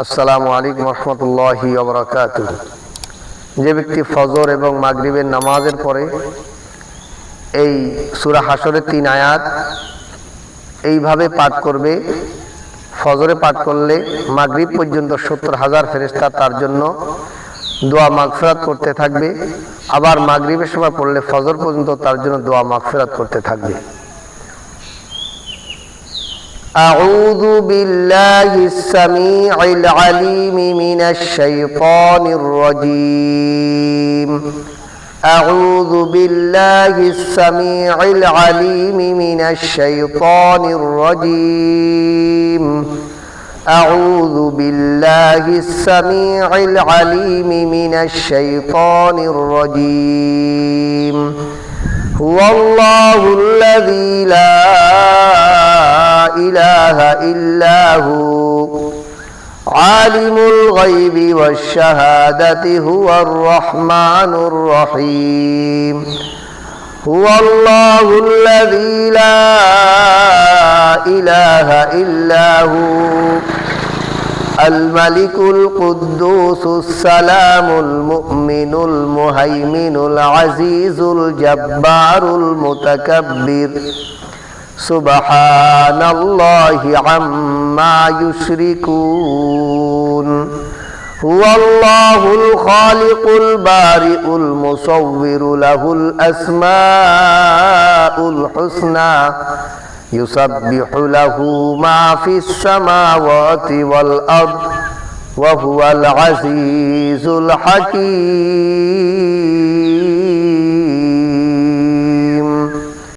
আসসালামু আলাইকুম রহমতুল্লাহি ওয়া বারাকাতুহু। যে ব্যক্তি ফজর এবং মাগরিবের নামাজের পরে এই সূরা হাশরের 3 আয়াত এইভাবে পাঠ করবে, ফজরে পাঠ করলে মাগরিব পর্যন্ত 70,000 ফেরেশতা তার জন্য দোয়া মাগফিরাত করতে থাকবে। আবার মাগরিবের সময় পড়লে ফজর পর্যন্ত তার জন্য দোয়া মাগফিরাত করতে থাকবে। أعوذ بالله السميع العليم من الشيطان الرجيم. أعوذ بالله السميع العليم من الشيطان الرجيم. أعوذ بالله السميع العليم من الشيطان الرجيم. هو الله الذي لا إله إلا هو عالم الغيب والشهادة هو الرحمن الرحيم. هو الله الذي لا إله إلا هو الملك القدوس السلام المؤمن المهيمن العزيز الجبار المتكبر سبحان الله عما يشركون. هو الله الخالق البارئ المصور له الأسماء الحسنى يسبح له ما في السماوات والأرض وهو العزيز الحكيم.